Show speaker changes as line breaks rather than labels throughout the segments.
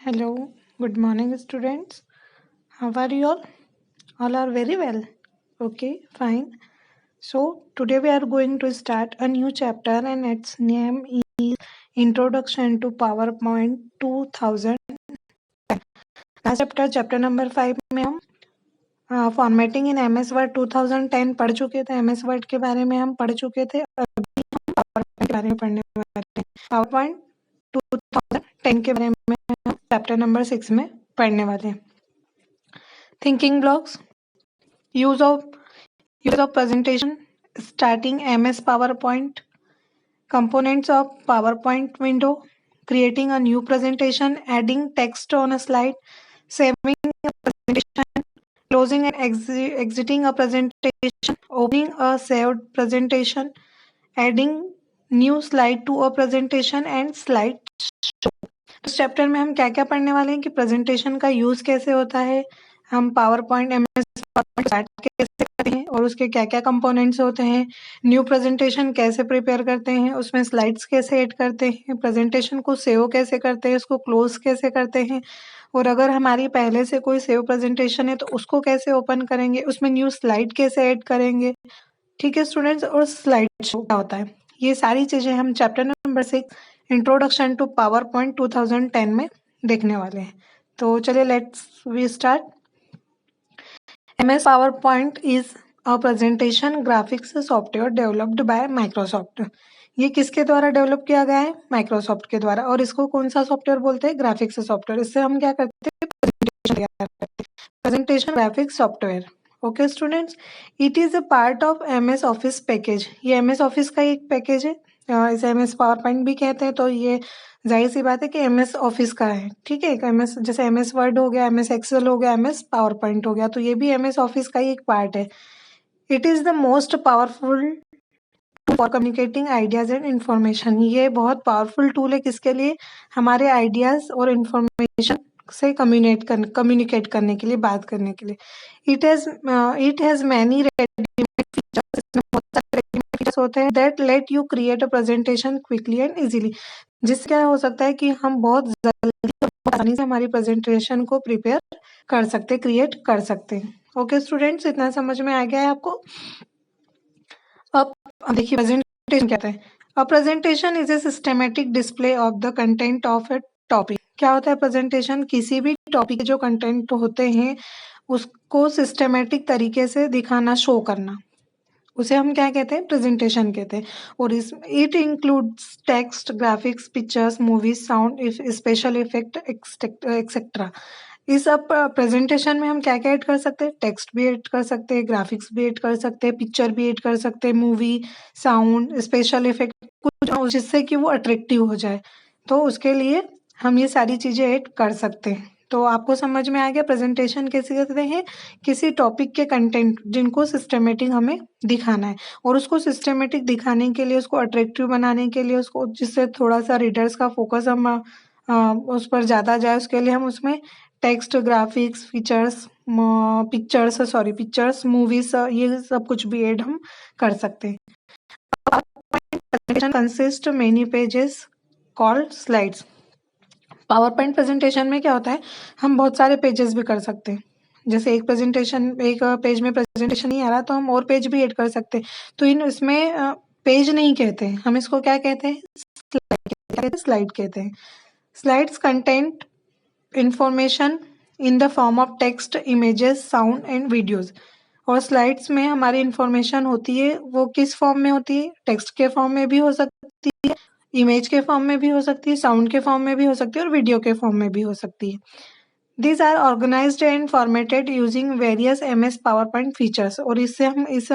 Hello, good morning, students. How are you all? All are very well. Okay, fine. So, today we are going to start a new chapter, and its name is Introduction to PowerPoint 2000. Last chapter, chapter number 5 में हम formatting इन MS word 2010 पढ़ चुके थे. MS word के बारे में हम पढ़ चुके थे. अभी हम PowerPoint के बारे में पढ़ने वाले हैं. PowerPoint 2010 के बारे में हम चैप्टर नंबर 6 में पढ़ने वाले हैं. Thinking blocks, use of presentation, starting MS PowerPoint, components of PowerPoint window, creating a new presentation, adding text on a slide, saving a presentation, closing and exiting a presentation, opening a saved presentation, adding new slide to a presentation and slide show. इस chapter में हम क्या क्या पढ़ने वाले हैं कि presentation का यूज कैसे होता है, हम पावरपॉइंट MS स्टार्ट कैसे करते हैं और उसके क्या क्या कंपोनेंट्स होते हैं, न्यू प्रेजेंटेशन कैसे प्रिपेयर करते हैं, उसमें स्लाइड्स कैसे ऐड करते हैं, प्रेजेंटेशन को सेव कैसे करते हैं, उसको क्लोज कैसे करते हैं, और अगर हमारी पहले से कोई सेव प्रेजेंटेशन है तो उसको कैसे ओपन करेंगे, उसमें न्यू स्लाइड कैसे ऐड करेंगे. ठीक है स्टूडेंट्स, और स्लाइड शो क्या होता है, ये सारी चीजें हम chapter number 6 introduction to PowerPoint 2010 में देखने वाले हैं. तो चलिए let's we start. MS PowerPoint is a presentation graphics software developed by Microsoft. ये किसके द्वारा डेवलप किया गया है? माइक्रोसॉफ्ट के द्वारा. और इसको कौन सा सॉफ्टवेयर बोलते हैं? Graphics software. इससे हम क्या करते हैं? Presentation graphics software. Okay students, it is a part of MS office package. ये MS ऑफिस का एक पैकेज है. इसे MS पावरपॉइंट भी कहते हैं. तो ये जाहिर सी बात है कि MS ऑफिस का है. ठीक है, MS जैसे MS वर्ड हो गया, MS एक्सेल हो गया, MS पावरपॉइंट हो गया, तो ये भी MS ऑफिस का ही एक पार्ट है. It is the most powerful for communicating ideas and information. ये बहुत पावरफुल टूल है किसके लिए? हमारे आइडियाज और इंफॉर्मेशन से कम्युनिकेट करने के लिए, बात करने के लिए. It has many readymade features. इसमें बहुत सारे रेडीमेड फीचर्स होते हैं that let you create a presentation quickly and easily. जिससे क्या हो सकता है कि हम बहुत जल्दी और बहुत आसानी से हमारी प्रेजेंटेशन को प्रिपेयर कर सकते, क्रिएट कर सकते हैं. ओके स्टूडेंट्स, इतना समझ में आ गया है आपको? अब देखिए प्रेजेंटेशन क्या है. अ presentation is a systematic display of the content of A topic. क्या होता है प्रेजेंटेशन? किसी भी टॉपिक के जो कंटेंट होते हैं उसको सिस्टमेटिक तरीके से दिखाना, शो करना, उसे हम क्या कहते हैं? प्रेजेंटेशन कहते हैं. और इस it includes text, graphics, pictures, movies, sound, special effect etcetera. इस अब प्रेजेंटेशन में हम क्या क्या ऐड कर सकते हैं? टेक्स्ट भी ऐड कर सकते हैं, ग्राफिक्स भी ऐड कर सकते हैं, पिक्चर भी ऐड कर सकते हैं, मूवी, साउंड, स्पेशल इफेक्ट, कुछ जिससे कि वो अट्रैक्टिव हो जाए. तो उसके लिए हम ये सारी चीजें ऐड कर सकते हैं. तो आपको समझ में आ गया प्रेजेंटेशन कैसे करते हैं? किसी टॉपिक के कंटेंट जिनको सिस्टमेटिक हमें दिखाना है, और उसको सिस्टमेटिक दिखाने के लिए, उसको अट्रैक्टिव बनाने के लिए, उसको जिससे थोड़ा सा रीडर्स का फोकस हम उस पर ज़्यादा जाए, उसके लिए हम उसमें टेक्स्ट, ग्राफिक्स, पिक्चर्स, मूवीज, ये सब कुछ भी ऐड हम कर सकते हैं. Presentation consist many pages called slides. Power point presentation में क्या होता है? हम बहुत सारे पेजेस भी कर सकते हैं. जैसे एक पेज में प्रेजेंटेशन नहीं आ रहा तो हम और पेज भी ऐड कर सकते हैं. तो इसमें पेज नहीं कहते हैं, हम इसको क्या कहते हैं? स्लाइड कहते हैं. Slides content information in the form of text, images, sound and videos. और स्लाइड्स में हमारी इंफॉर्मेशन होती है, वो किस फॉर्म में होती है? टेक्स्ट के फॉर्म में भी हो सकती है, इमेज के फॉर्म में भी हो सकती है, साउंड के फॉर्म में भी हो सकती है, और वीडियो के फॉर्म में भी हो सकती है. These are organized and formatted using various MS PowerPoint features. और इससे हम इस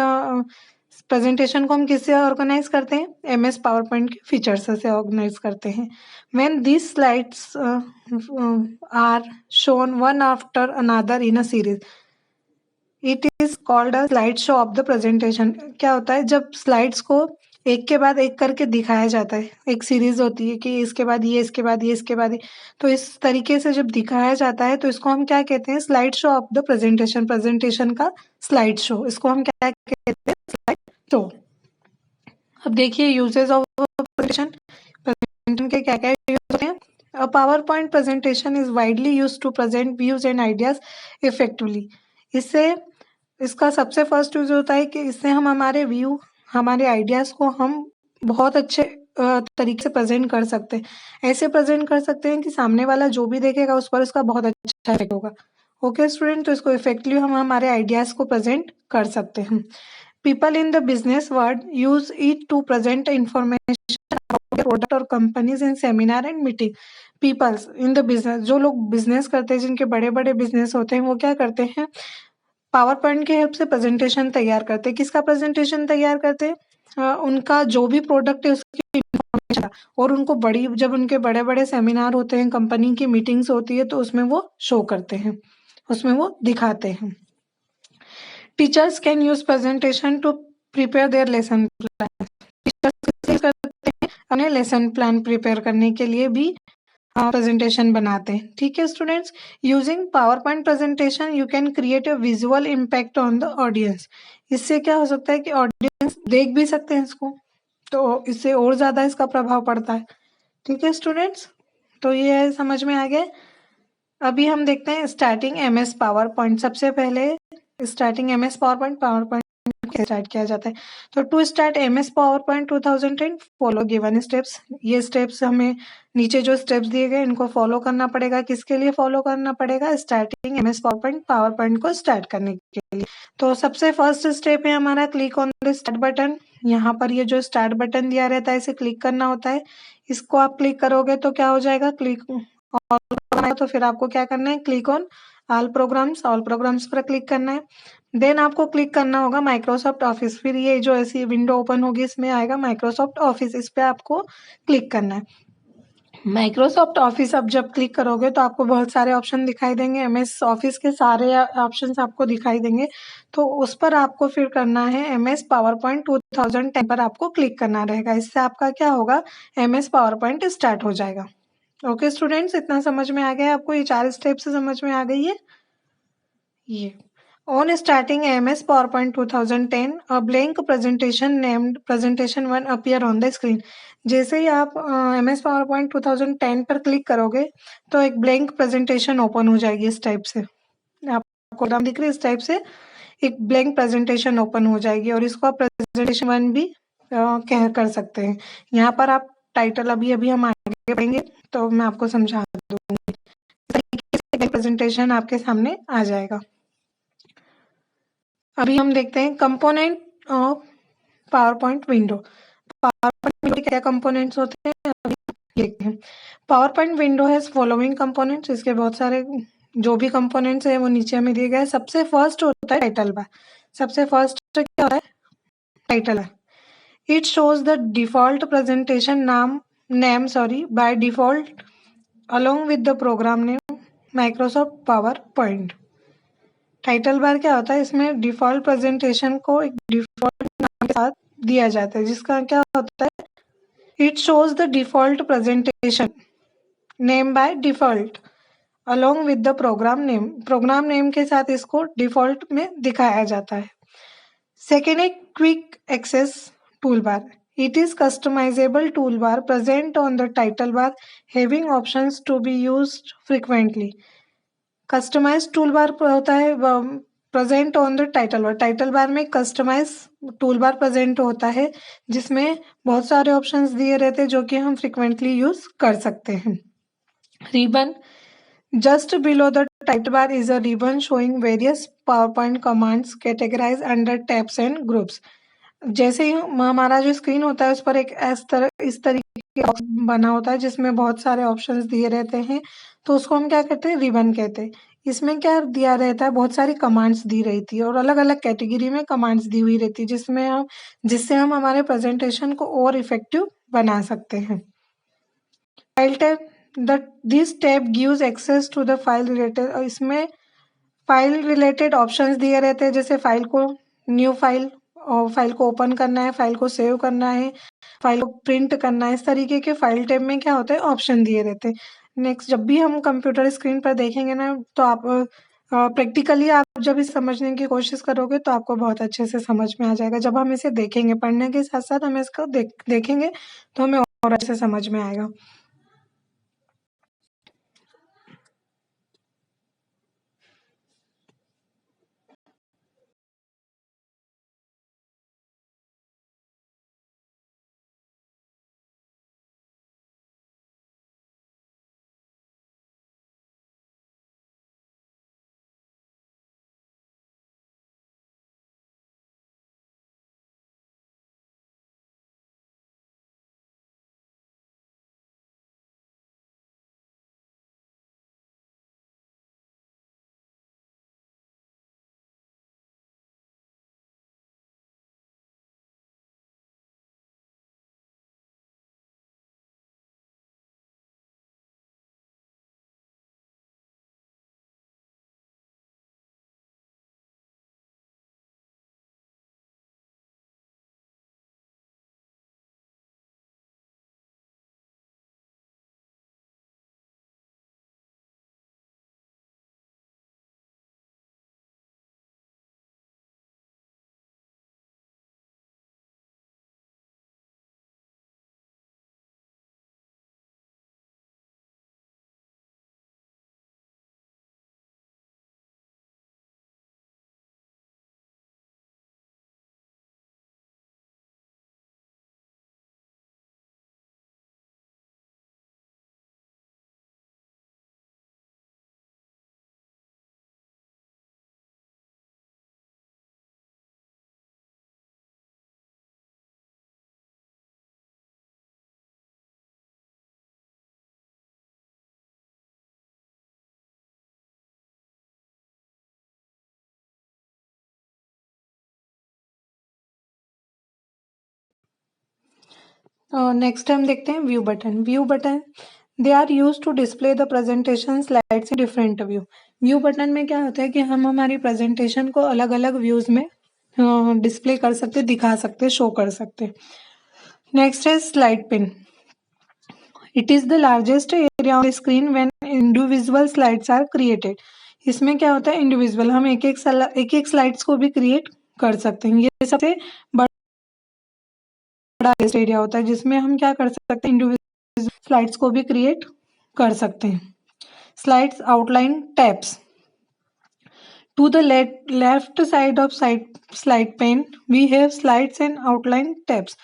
प्रेजेंटेशन को हम किससे ऑर्गेनाइज करते हैं? MS PowerPoint के फीचर्स से ऑर्गेनाइज करते हैं. When these slides are shown one after another in a series, it is called a slideshow of the presentation. क्या होता है? जब स्लाइड्स को एक के बाद एक करके दिखाया जाता है, एक सीरीज होती है कि इसके बाद ये, इसके बाद ये, इसके बाद ये, तो इस तरीके से जब दिखाया जाता है तो इसको हम क्या कहते हैं? Slide show off the presentation. Presentation का स्लाइड शो, इसको हम क्या कहते हैं? Slide show. अब देखिए यूजेस ऑफ प्रेजेंटेशन. प्रेजेंटेशन के क्या क्या यूज होते हैं? A PowerPoint presentation is widely used to present views and ideas effectively. इसका सबसे फर्स्ट यूज होता है कि इससे हम हमारे व्यू, हमारे आइडियाज को हम बहुत अच्छे तरीके से प्रेजेंट कर सकते हैं। ऐसे प्रेजेंट कर सकते हैं कि सामने वाला जो भी देखेगा उस पर उसका बहुत अच्छा इफेक्ट होगा। ओके स्टूडेंट, तो इसको इफेक्टिवली हम हमारे आइडियाज को प्रेजेंट कर सकते हैं। People in the business world use it to present information product और companies in seminar and meeting. Peoples in the business, जो लोग बिजनेस करते हैं, जिनके बड़े बड़े बिजनेस होते हैं, वो क्या करते हैं, पावर पॉइंट के हेल्प से प्रेजेंटेशन तैयार करते हैं। किसका प्रेजेंटेशन तैयार करते हैं? उनका जो भी प्रोडक्ट है उसकी इंफॉर्मेशन। और उनको जब उनके बड़े बड़े सेमिनार होते हैं, कंपनी की मीटिंग्स होती है, तो उसमें वो शो करते हैं, उसमें वो दिखाते हैं। Teachers can use presentation to prepare their lesson plan. टीचर्स अपने लेसन प्लान प्रिपेयर करने के लिए भी प्रेजेंटेशन बनाते हैं। ठीक है students, using PowerPoint presentation you can create a visual impact on the audience. इससे क्या हो सकता है कि ऑडियंस देख भी सकते हैं इसको, तो इससे और ज्यादा इसका प्रभाव पड़ता है। ठीक है स्टूडेंट्स, तो ये समझ में आ गया। अभी हम देखते हैं स्टार्टिंग एमएस पावर पॉइंट। सबसे पहले starting MS PowerPoint start किया जाता है। तो to start MS PowerPoint 2010 follow given steps. ये स्टेप्स हमें नीचे जो स्टेप्स दिए गए इनको फॉलो करना पड़ेगा। किसके लिए फॉलो करना पड़ेगा? स्टार्टिंग एमएस पावर पॉइंट को स्टार्ट करने के लिए। तो सबसे फर्स्ट स्टेप है हमारा click on the start button. यहाँ पर ये जो स्टार्ट बटन दिया रहता है इसे क्लिक करना होता है। इसको आप क्लिक करोगे तो क्या हो जाएगा, क्लिक तो फिर आपको क्या करना है, क्लिक ऑन ऑल प्रोग्राम्स पर क्लिक करना है। देन आपको क्लिक करना होगा माइक्रोसॉफ्ट ऑफिस। फिर ये जो ऐसी विंडो ओपन होगी इसमें आएगा माइक्रोसॉफ्ट ऑफिस, इस पे आपको क्लिक करना है। माइक्रोसॉफ्ट ऑफिस अब जब क्लिक करोगे तो आपको बहुत सारे ऑप्शन दिखाई देंगे। एमएस ऑफिस के सारे ऑप्शंस आपको दिखाई देंगे, तो उस पर आपको फिर करना है एमएस पावर पॉइंट 2010 पर आपको क्लिक करना रहेगा। इससे आपका क्या होगा, एमएस पावर पॉइंट स्टार्ट हो जाएगा। ओके स्टूडेंट्स, इतना समझ में आ गया आपको? ये 4 स्टेप से समझ में आ गई है। ये on starting MS PowerPoint 2010 a blank presentation named presentation 1 appear on the screen. जैसे ही आप एमएस पावरपॉइंट 2010 पर क्लिक करोगे तो एक ब्लैंक प्रेजेंटेशन ओपन हो जाएगी। इस टाइप से आपको नाम दिख रही है, इस टाइप से एक ब्लैंक प्रेजेंटेशन ओपन हो जाएगी और इसको आप प्रेजेंटेशन 1 भी कह कर सकते हैं। यहाँ पर आप टाइटल अभी हम आगे पढ़ेंगे तो मैं आपको समझा दूंगी। प्रेजेंटेशन आपके सामने आ जाएगा। अभी हम देखते हैं component of power point window. Power point window के क्या कंपोनेंट्स होते हैं अभी देखते हैं। पावर पॉइंट विंडो है फॉलोइंग कंपोनेंट्स। इसके बहुत सारे जो भी कंपोनेंट्स है वो नीचे हमें दिए गए। सबसे फर्स्ट होता है टाइटल बार। सबसे फर्स्ट क्या होता है, टाइटल है। It shows the default presentation name by default along with the program name Microsoft PowerPoint. Title bar क्या होता है, इसमें डिफॉल्ट प्रेजेंटेशन को एक डिफॉल्ट नाम के साथ दिया जाता है, जिसका क्या होता है, it shows the default presentation name by default along with the program name के साथ इसको डिफॉल्ट में दिखाया जाता है। सेकेंड है quick access tool bar. It is customizable tool bar present on the title bar having options to be used frequently. Customize tool bar होता है present on the title bar. Title bar में customize tool bar present होता है जिसमें बहुत सारे options दिए रहते हैं जो कि हम फ्रिक्वेंटली यूज कर सकते हैं। Ribbon just below the title bar is a ribbon showing various PowerPoint commands categorize under tabs and groups. जैसे ही हमारा जो स्क्रीन होता है उस पर एक इस तरीके का बना होता है जिसमें बहुत सारे ऑप्शंस दिए रहते हैं, तो उसको हम क्या कहते हैं, रिबन कहते हैं। इसमें क्या दिया रहता है, बहुत सारी कमांड्स दी रहती है और अलग अलग कैटेगरी में कमांड्स दी हुई रहती है जिससे हम हमारे प्रेजेंटेशन को और इफेक्टिव बना सकते हैं। File tab this tab gives access to the file related. इसमें फाइल रिलेटेड ऑप्शंस दिए रहते हैं, जैसे फाइल को न्यू फाइल और फाइल को ओपन करना है, फाइल को सेव करना है, फाइल को प्रिंट करना है। इस तरीके के फाइल टैब में क्या होता है, ऑप्शन दिए रहते हैं। नेक्स्ट, जब भी हम कंप्यूटर स्क्रीन पर देखेंगे ना तो आप प्रैक्टिकली आप जब इसे समझने की कोशिश करोगे तो आपको बहुत अच्छे से समझ में आ जाएगा। जब हम इसे देखेंगे, पढ़ने के साथ साथ हम इसको देखेंगे तो हमें और अच्छे से समझ में आएगा। नेक्स्ट हम देखते हैं view button. View button they are use to display the presentation slides in different view. View button में क्या होता है कि हम हमारी प्रेजेंटेशन को अलग अलग व्यूज में डिस्प्ले कर सकते, दिखा सकते, शो कर सकते। नेक्स्ट है slide pane. It is the largest area on the screen when individual slides are created. इसमें क्या होता है, इंडिविजुअल हम एक एक स्लाइड्स को भी क्रिएट कर सकते हैं। ये सबसे बड़ा एरिया होता है जिसमें हम क्या कर सकते हैं, इंडिविजुअल स्लाइड्स को भी क्रिएट कर सकते हैं। Slides outline tabs. To the left side of slide pane, we have slides and outline tabs.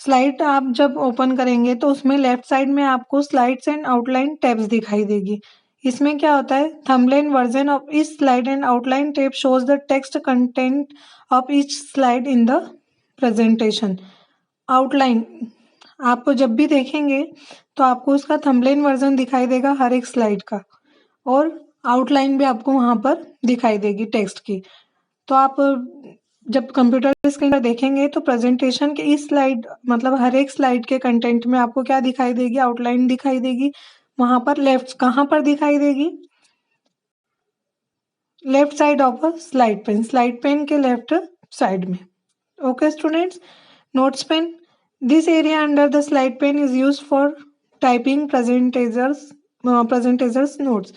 Slide आप जब ओपन करेंगे तो उसमें लेफ्ट साइड में आपको स्लाइड्स एंड आउटलाइन टैब्स दिखाई देगी। इसमें क्या होता है, thumbnail version of each slide and outline tab shows the text content of each slide in the presentation. Outline आप जब भी देखेंगे तो आपको उसका थंबनेल वर्जन दिखाई देगा हर एक स्लाइड का, और आउटलाइन भी आपको वहां पर दिखाई देगी टेक्स्ट की। तो आप जब कंप्यूटर स्क्रीन पर देखेंगे तो प्रेजेंटेशन के इस स्लाइड मतलब हर एक स्लाइड के कंटेंट में आपको क्या दिखाई देगी, आउटलाइन दिखाई देगी। वहां पर लेफ्ट कहाँ पर दिखाई देगी, left side of a slide pane, slide pane के लेफ्ट साइड में। Okay students, notes pane. This area under the slide pane is use for typing presenters notes.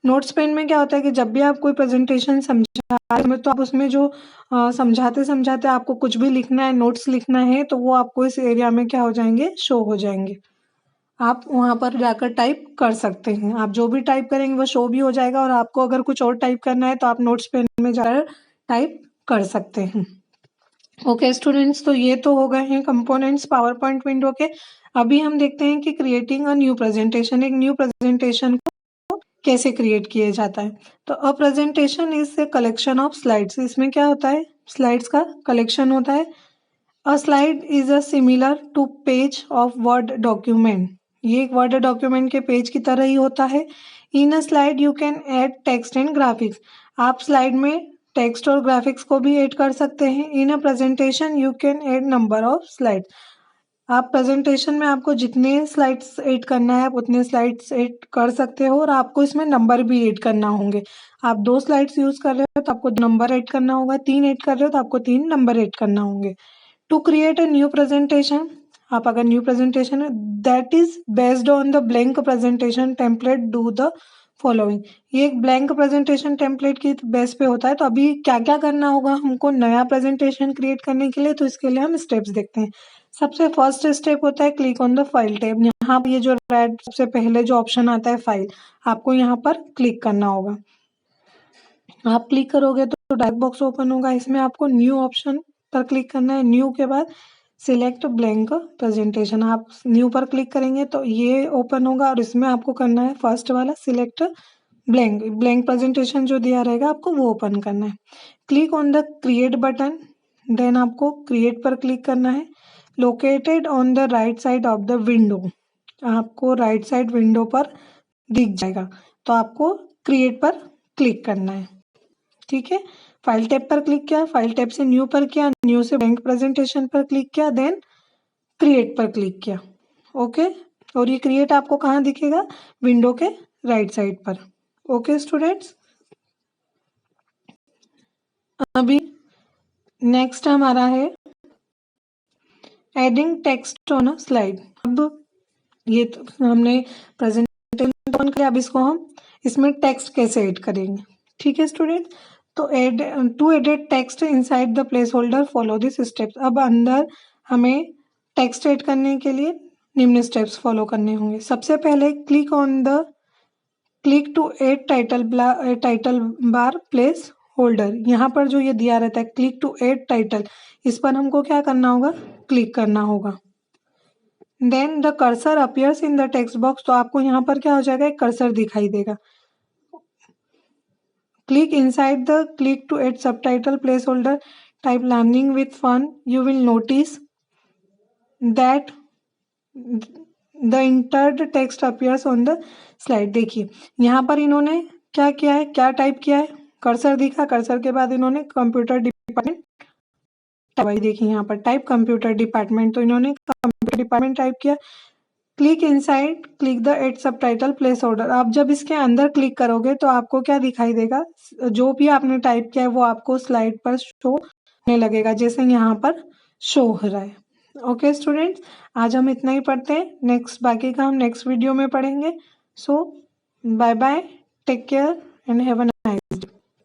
Notes pane में क्या होता है कि जब भी आप कोई प्रेजेंटेशन समझा रहे हो तो आप उसमें जो समझाते समझाते आपको कुछ भी लिखना है, नोट्स लिखना है, तो वो आपको इस एरिया में क्या हो जाएंगे, शो हो जाएंगे। आप वहां पर जाकर टाइप कर सकते हैं। आप जो भी टाइप करेंगे वो शो भी हो जाएगा, और आपको अगर कुछ और टाइप करना है तो आप नोट्स पेन में जाकर टाइप कर सकते हैं। ओके स्टूडेंट्स, तो ये तो हो गए हैं कंपोनेंट्स पावर पॉइंट विंडो के। अभी हम देखते हैं कि क्रिएटिंग अ न्यू प्रेजेंटेशन, एक न्यू प्रेजेंटेशन कैसे क्रिएट किया जाता है। तो a presentation is a collection of slides. इसमें क्या होता है, स्लाइड्स का कलेक्शन होता है। A slide is a similar to page of word document. ये एक वर्ड डॉक्यूमेंट के पेज की तरह ही होता है। In a slide you can add text and graphics. आप स्लाइड में टेक्स्ट और ग्राफिक्स को भी ऐड कर सकते हैं। In a presentation you can add number of slides. आप प्रेजेंटेशन में आपको जितने स्लाइड्स ऐड करना है आप उतने स्लाइड्स ऐड कर सकते हो, और आपको इसमें नंबर भी ऐड करना होंगे। आप 2 स्लाइड्स यूज कर रहे हो तो आपको नंबर ऐड करना होगा, 3 ऐड कर रहे हो तो आपको 3 नंबर ऐड करना होंगे। To create a new presentation, आप अगर न्यू प्रेजेंटेशन है that is based on the blank presentation template do the following. ये एक ब्लैंक प्रेजेंटेशन टेम्पलेट की बेस पे होता है। तो अभी क्या क्या करना होगा हमको नया प्रेजेंटेशन क्रिएट करने के लिए, तो इसके लिए हम स्टेप्स देखते हैं। सबसे फर्स्ट स्टेप होता है click on the file tab. यहाँ पर ये जो रेड सबसे पहले जो ऑप्शन आता है फाइल, आपको यहाँ पर क्लिक करना होगा। आप क्लिक करोगे तो डायलॉग बॉक्स ओपन होगा। इसमें आपको न्यू ऑप्शन पर क्लिक करना है। न्यू के बाद सिलेक्ट ब्लैंक प्रेजेंटेशन, आप न्यू पर क्लिक करेंगे तो ये ओपन होगा, और इसमें आपको करना है फर्स्ट वाला सिलेक्ट ब्लैंक। ब्लैंक प्रेजेंटेशन जो दिया रहेगा आपको वो ओपन करना है। Click on the create button, then आपको क्रिएट पर क्लिक करना है। Located on the right side of the window, आपको राइट साइड विंडो पर दिख जाएगा, तो आपको क्रिएट पर क्लिक करना है। ठीक है, फाइल टैब पर क्लिक किया, फाइल टैब से न्यू पर किया, न्यू से ब्लैंक प्रेजेंटेशन पर क्लिक किया, देन क्रिएट पर क्लिक किया। ओके, और ये क्रिएट आपको कहाँ दिखेगा, विंडो के राइट साइड पर। ओके स्टूडेंट्स, अभी नेक्स्ट हमारा है adding text on a slide. अब ये तो हमने प्रेजेंटेशन ऑन किया, अब इसको हम इसमें टेक्स्ट कैसे ऐड करेंगे। ठीक है स्टूडेंट, तो add to edit text inside the placeholder follow this steps. अब अंदर हमें टेक्स्ट ऐड करने के लिए निम्न स्टेप्स फॉलो करने होंगे। सबसे पहले click to add title bar placeholder. यहाँ पर जो ये दिया रहता है क्लिक टू एड टाइटल, इस पर हमको क्या करना होगा, क्लिक करना होगा। Then the cursor appears in the text box, तो आपको यहाँ पर क्या हो जाएगा, एक कर्सर दिखाई देगा। Click inside the click to add subtitle placeholder, type learning with fun, you will notice that the entered text appears on the slide. देखिए यहाँ पर इन्होंने क्या किया है, क्या टाइप किया है, कर्सर दिखा, कर्सर के बाद इन्होंने कंप्यूटर डिपार्टमेंट भाई देखिए यहाँ पर टाइप कंप्यूटर डिपार्टमेंट, तो इन्होंने कंप्यूटर डिपार्टमेंट टाइप किया। Click inside, click the add subtitle placeholder. आप जब इसके अंदर क्लिक करोगे तो आपको क्या दिखाई देगा, जो भी आपने टाइप किया है वो आपको स्लाइड पर शो होने लगेगा, जैसे यहाँ पर शो हो रहा है। ओके स्टूडेंट्स, आज हम इतना ही पढ़ते हैं, नेक्स्ट बाकी का हम नेक्स्ट वीडियो में पढ़ेंगे। So bye bye, take care and have a